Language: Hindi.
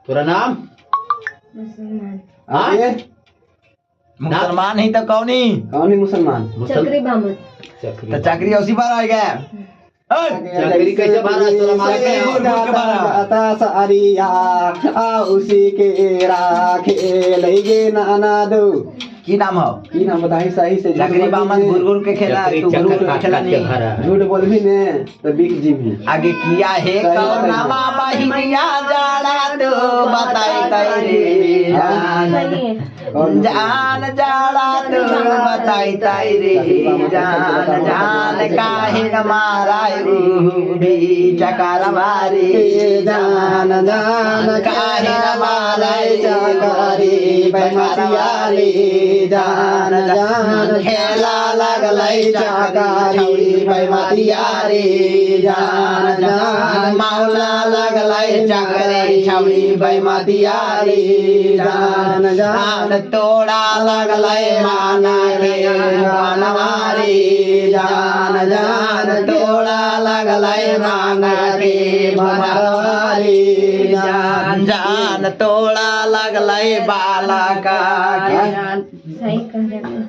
तोरा नाम मुसलमान ही तो कौनी मुसलमान चक्री बामन तो चक्री उसी बार आ गया चक्री कैसे बारा तोरा मार सारिया उसी के राखे लगे नाना दो की नाम हो की नाम बताई सही से चक्री बामन गुरगुर के खेला तू गुरगुर के खेला नहीं झूठ बोल भी ने तो बिक जी भी आगे किया है कौनामा बहिनिया जाड़ा तो बताई तैरे जान जाड़ा तो बताई तैरे जान जान काहे न माराय भी चकाला मारे जान जान काहे न माराय चकारी बैमतियाली जान जान खेला लगलै चकारी बैमतियाली जान जान मौला लगलै चकरी छौरी बैमतियारी जान जान तोड़ा लगलै माना के बनवारी जान जान तोड़ा लगलै माना के बनवारी जान जान तोड़ा लगलै बालका सही कह रहे हैं।